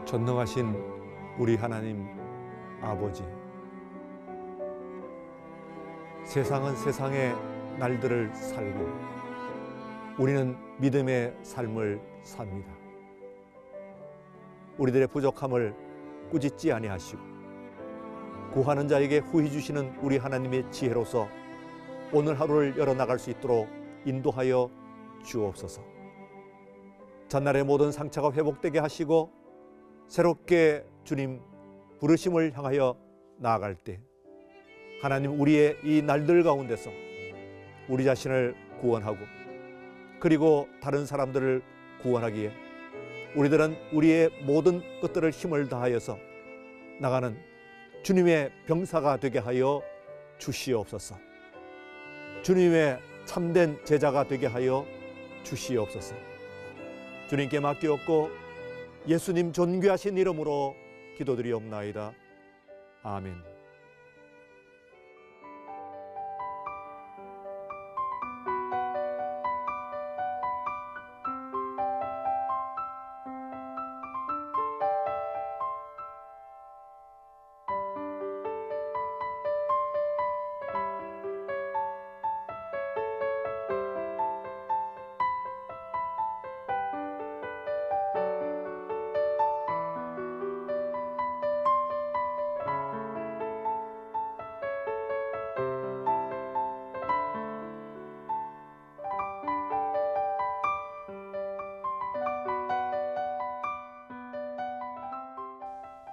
전능하신 우리 하나님 아버지, 세상은 세상의 날들을 살고 우리는 믿음의 삶을 삽니다. 우리들의 부족함을 꾸짖지 아니하시고 구하는 자에게 후히 주시는 우리 하나님의 지혜로서 오늘 하루를 열어나갈 수 있도록 인도하여 주옵소서. 전날의 모든 상처가 회복되게 하시고 새롭게 주님 부르심을 향하여 나아갈 때 하나님, 우리의 이 날들 가운데서 우리 자신을 구원하고 그리고 다른 사람들을 구원하기에 우리들은 우리의 모든 것들을 힘을 다하여서 나가는 주님의 병사가 되게 하여 주시옵소서. 주님의 참된 제자가 되게 하여 주시옵소서. 주님께 맡기옵고 예수님 존귀하신 이름으로 기도드리옵나이다. 아멘.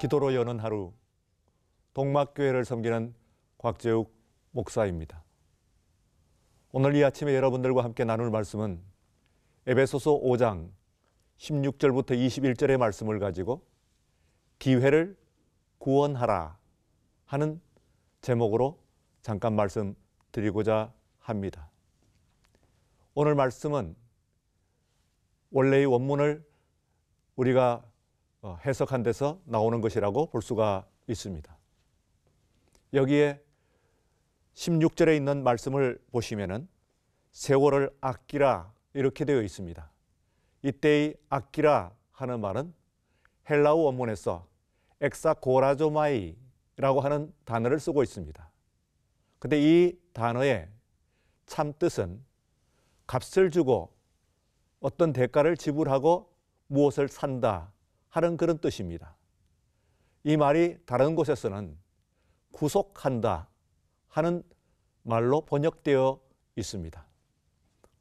기도로 여는 하루, 동막교회를 섬기는 곽재욱 목사입니다. 오늘 이 아침에 여러분들과 함께 나눌 말씀은 에베소서 5장 16절부터 21절의 말씀을 가지고 기회를 구원하라 하는 제목으로 잠깐 말씀드리고자 합니다. 오늘 말씀은 원래의 원문을 우리가 해석한 데서 나오는 것이라고 볼 수가 있습니다. 여기에 16절에 있는 말씀을 보시면은 세월을 아끼라 이렇게 되어 있습니다. 이때의 아끼라 하는 말은 헬라어 원문에서 엑사고라조마이라고 하는 단어를 쓰고 있습니다. 근데 이 단어의 참 뜻은 값을 주고 어떤 대가를 지불하고 무엇을 산다 하는 그런 뜻입니다. 이 말이 다른 곳에서는 구속한다 하는 말로 번역되어 있습니다.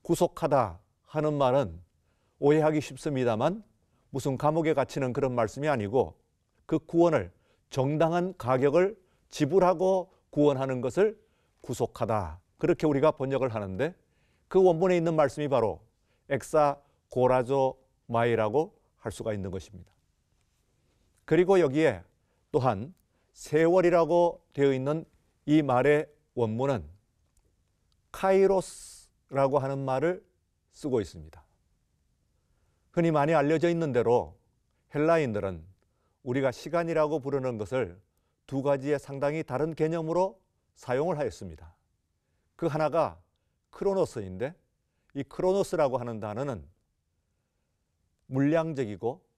구속하다 하는 말은 오해하기 쉽습니다만 무슨 감옥에 갇히는 그런 말씀이 아니고 그 구원을 정당한 가격을 지불하고 구원하는 것을 구속하다, 그렇게 우리가 번역을 하는데 그 원본에 있는 말씀이 바로 엑사고라조마이라고 할 수가 있는 것입니다. 그리고 여기에 또한 세월이라고 되어 있는 이 말의 원문은 카이로스라고 하는 말을 쓰고 있습니다. 흔히 많이 알려져 있는 대로 헬라인들은 우리가 시간이라고 부르는 것을 두 가지의 상당히 다른 개념으로 사용을 하였습니다. 그 하나가 크로노스인데 이 크로노스라고 하는 단어는 물량적이고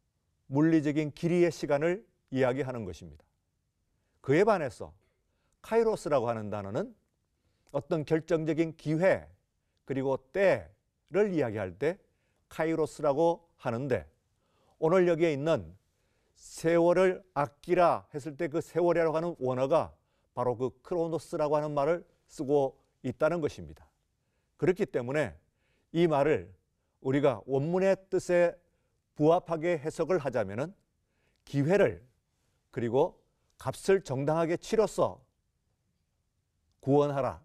물리적인 길이의 시간을 이야기하는 것입니다. 그에 반해서 카이로스라고 하는 단어는 어떤 결정적인 기회 그리고 때를 이야기할 때 카이로스라고 하는데, 오늘 여기에 있는 세월을 아끼라 했을 때 그 세월이라고 하는 원어가 바로 그 크로노스라고 하는 말을 쓰고 있다는 것입니다. 그렇기 때문에 이 말을 우리가 원문의 뜻에 부합하게 해석을 하자면은 기회를 그리고 값을 정당하게 치러서 구원하라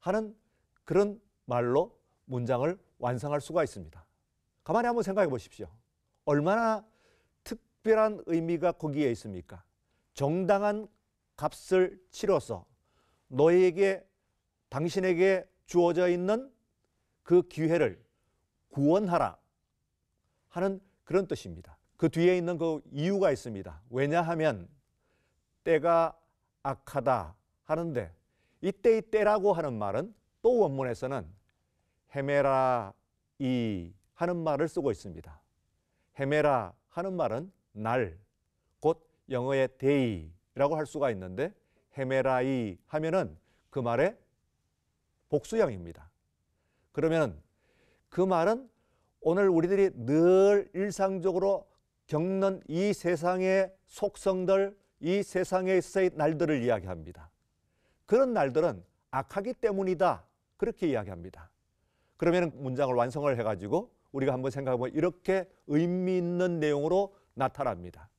하는 그런 말로 문장을 완성할 수가 있습니다. 가만히 한번 생각해 보십시오. 얼마나 특별한 의미가 거기에 있습니까? 정당한 값을 치러서 너희에게, 당신에게 주어져 있는 그 기회를 구원하라 하는 그런 뜻입니다. 그 뒤에 있는 그 이유가 있습니다. 왜냐하면 때가 악하다 하는데, 이때의 때라고 하는 말은 또 원문에서는 헤메라이 하는 말을 쓰고 있습니다. 헤메라 하는 말은 날 영어의 day라고 할 수가 있는데 헤메라이 하면은 그 말의 복수형입니다. 그러면 그 말은 오늘 우리들이 늘 일상적으로 겪는 이 세상의 속성들, 이 세상에 있어서의 날들을 이야기합니다. 그런 날들은 악하기 때문이다. 그렇게 이야기합니다. 그러면 문장을 완성을 해가지고 우리가 한번 생각해보면 이렇게 의미 있는 내용으로 나타납니다.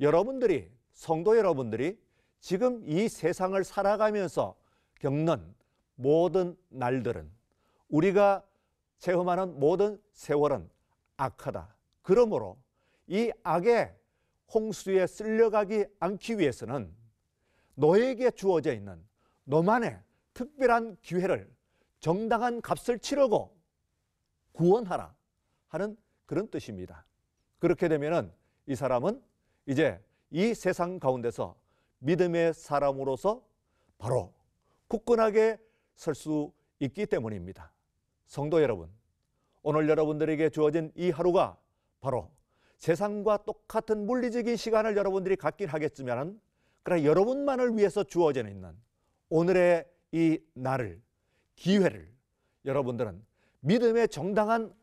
여러분들이, 성도 여러분들이 지금 이 세상을 살아가면서 겪는 모든 날들은, 우리가 체험하는 모든 세월은 악하다. 그러므로 이 악의 홍수에 쓸려가지 않기 위해서는 너에게 주어져 있는 너만의 특별한 기회를 정당한 값을 치르고 구원하라 하는 그런 뜻입니다. 그렇게 되면은 이 사람은 이제 이 세상 가운데서 믿음의 사람으로서 바로 굳건하게 설 수 있기 때문입니다. 성도 여러분, 오늘 여러분들에게 주어진 이 하루가 바로 세상과 똑같은 물리적인 시간을 여러분들이 갖긴 하겠지만, 그러나 여러분만을 위해서 주어져 있는 오늘의 이 날을, 기회를 여러분들은 믿음의 정당한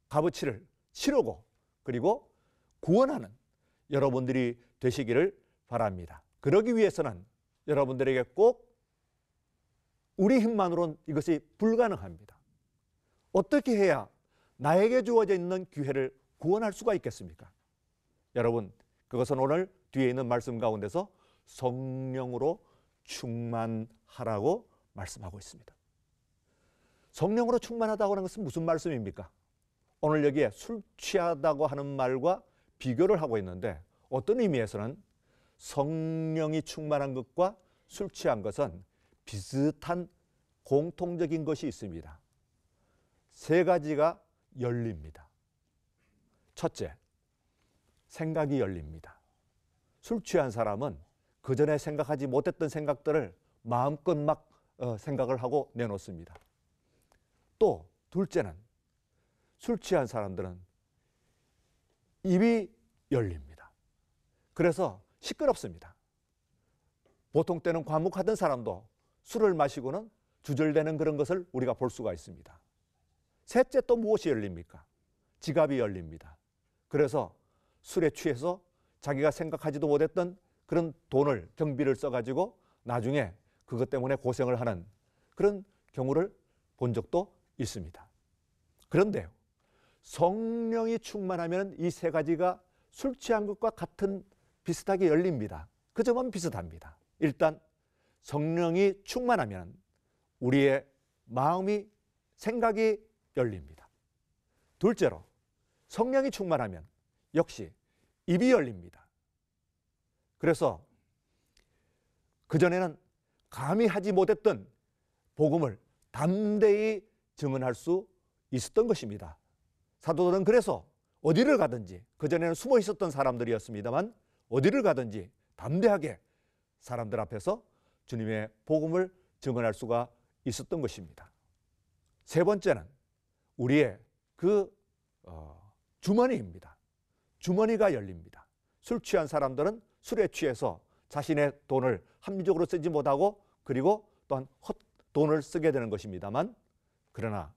값어치를 치르고 그리고 구원하는 여러분들이 되시기를 바랍니다. 그러기 위해서는 여러분들에게 꼭 우리 힘만으로는 이것이 불가능합니다. 어떻게 해야 나에게 주어져 있는 기회를 구원할 수가 있겠습니까? 여러분, 그것은 오늘 뒤에 있는 말씀 가운데서 성령으로 충만하라고 말씀하고 있습니다. 성령으로 충만하다고 하는 것은 무슨 말씀입니까? 오늘 여기에 술 취하다고 하는 말과 비교를 하고 있는데, 어떤 의미에서는 성령이 충만한 것과 술 취한 것은 비슷한 공통적인 것이 있습니다. 세 가지가 열립니다. 첫째, 생각이 열립니다. 술 취한 사람은 그전에 생각하지 못했던 생각들을 마음껏 막 생각을 하고 내놓습니다. 또 둘째는 술 취한 사람들은 입이 열립니다. 그래서 시끄럽습니다. 보통 때는 과묵하던 사람도 술을 마시고는 주절되는 그런 것을 우리가 볼 수가 있습니다. 셋째, 또 무엇이 열립니까? 지갑이 열립니다. 그래서 술에 취해서 자기가 생각하지도 못했던 그런 돈을, 경비를 써가지고 나중에 그것 때문에 고생을 하는 그런 경우를 본 적도 있습니다. 그런데요, 성령이 충만하면 이 세 가지가 술 취한 것과 같은 비슷하게 열립니다. 그 점은 비슷합니다. 일단 성령이 충만하면 우리의 마음이, 생각이 열립니다. 둘째로 성령이 충만하면 역시 입이 열립니다. 그래서 그전에는 감히 하지 못했던 복음을 담대히 증언할 수 있었던 것입니다. 사도들은 그래서 어디를 가든지, 그전에는 숨어 있었던 사람들이었습니다만 어디를 가든지 담대하게 사람들 앞에서 주님의 복음을 증언할 수가 있었던 것입니다. 세 번째는 우리의 그 주머니입니다. 주머니가 열립니다. 술 취한 사람들은 술에 취해서 자신의 돈을 합리적으로 쓰지 못하고 그리고 또한 헛돈을 쓰게 되는 것입니다만, 그러나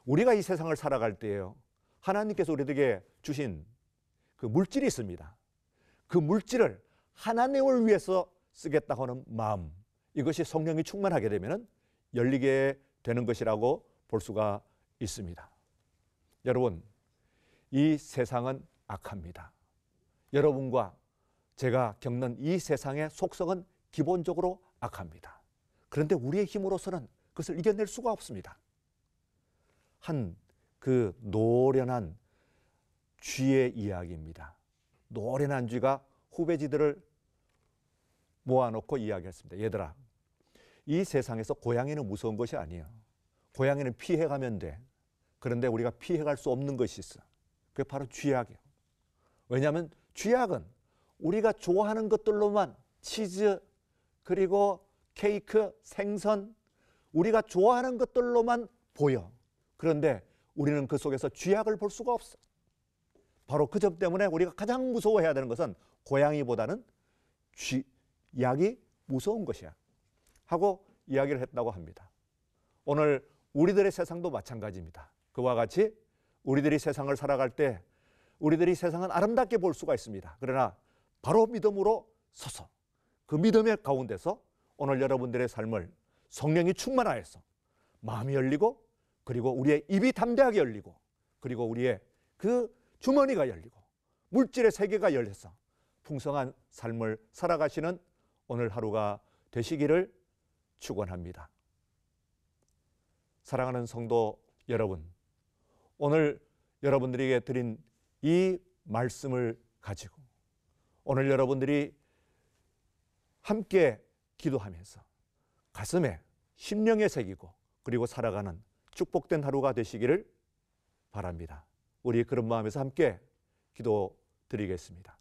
우리가 이 세상을 살아갈 때에요, 하나님께서 우리에게 주신 그 물질이 있습니다. 그 물질을 하나님을 위해서 쓰겠다고 하는 마음, 이것이 성령이 충만하게 되면 열리게 되는 것이라고 볼 수가 있습니다. 여러분, 이 세상은 악합니다. 여러분과 제가 겪는 이 세상의 속성은 기본적으로 악합니다. 그런데 우리의 힘으로서는 그것을 이겨낼 수가 없습니다. 한 그 노련한 쥐의 이야기입니다. 노련한 쥐가 후배쥐들을 모아놓고 이야기했습니다. 얘들아, 이 세상에서 고양이는 무서운 것이 아니에요. 고양이는 피해가면 돼. 그런데 우리가 피해갈 수 없는 것이 있어. 그게 바로 쥐약이에요. 왜냐하면 쥐약은 우리가 좋아하는 것들로만, 치즈, 그리고 케이크, 생선, 우리가 좋아하는 것들로만 보여. 그런데 우리는 그 속에서 쥐약을 볼 수가 없어. 바로 그 점 때문에 우리가 가장 무서워해야 되는 것은 고양이보다는 약이 무서운 것이야 하고 이야기를 했다고 합니다. 오늘 우리들의 세상도 마찬가지입니다. 그와 같이 우리들이 세상을 살아갈 때 우리들이 세상은 아름답게 볼 수가 있습니다. 그러나 바로 믿음으로 서서 그 믿음의 가운데서 오늘 여러분들의 삶을 성령이 충만하여서 마음이 열리고 그리고 우리의 입이 담대하게 열리고 그리고 우리의 그 주머니가 열리고 물질의 세계가 열려서 풍성한 삶을 살아가시는 오늘 하루가 되시기를 축원합니다. 사랑하는 성도 여러분, 오늘 여러분들에게 드린 이 말씀을 가지고 오늘 여러분들이 함께 기도하면서 가슴에 심령에 새기고 그리고 살아가는 축복된 하루가 되시기를 바랍니다. 우리 그런 마음에서 함께 기도드리겠습니다.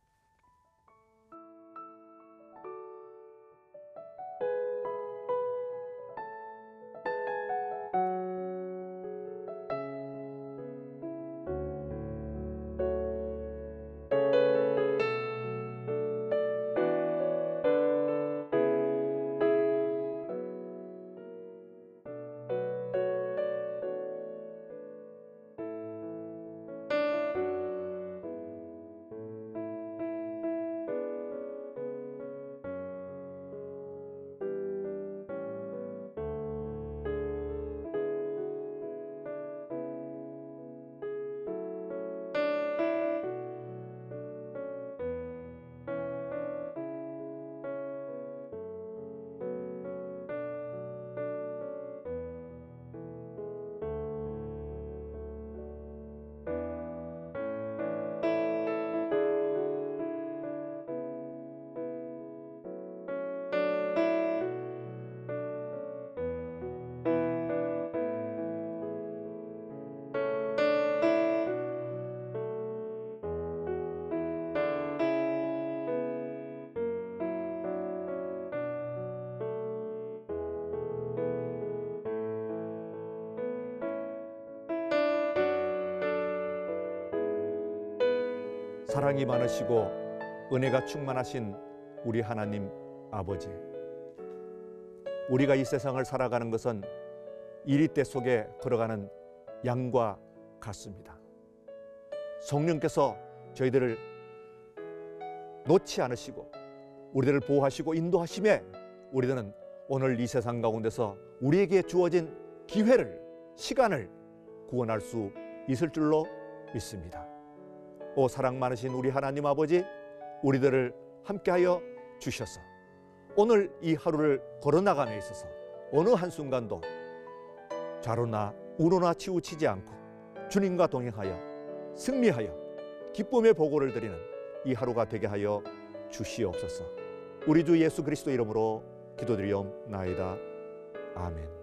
사랑이 많으시고 은혜가 충만하신 우리 하나님 아버지, 우리가 이 세상을 살아가는 것은 이리대 속에 걸어가는 양과 같습니다. 성령께서 저희들을 놓지 않으시고 우리들을 보호하시고 인도하심에 우리들은 오늘 이 세상 가운데서 우리에게 주어진 기회를, 시간을 구원할 수 있을 줄로 믿습니다. 오 사랑 많으신 우리 하나님 아버지, 우리들을 함께하여 주셔서 오늘 이 하루를 걸어나감에 있어서 어느 한순간도 좌로나 우로나 치우치지 않고 주님과 동행하여 승리하여 기쁨의 보고를 드리는 이 하루가 되게 하여 주시옵소서. 우리 주 예수 그리스도 이름으로 기도드리옵나이다. 아멘.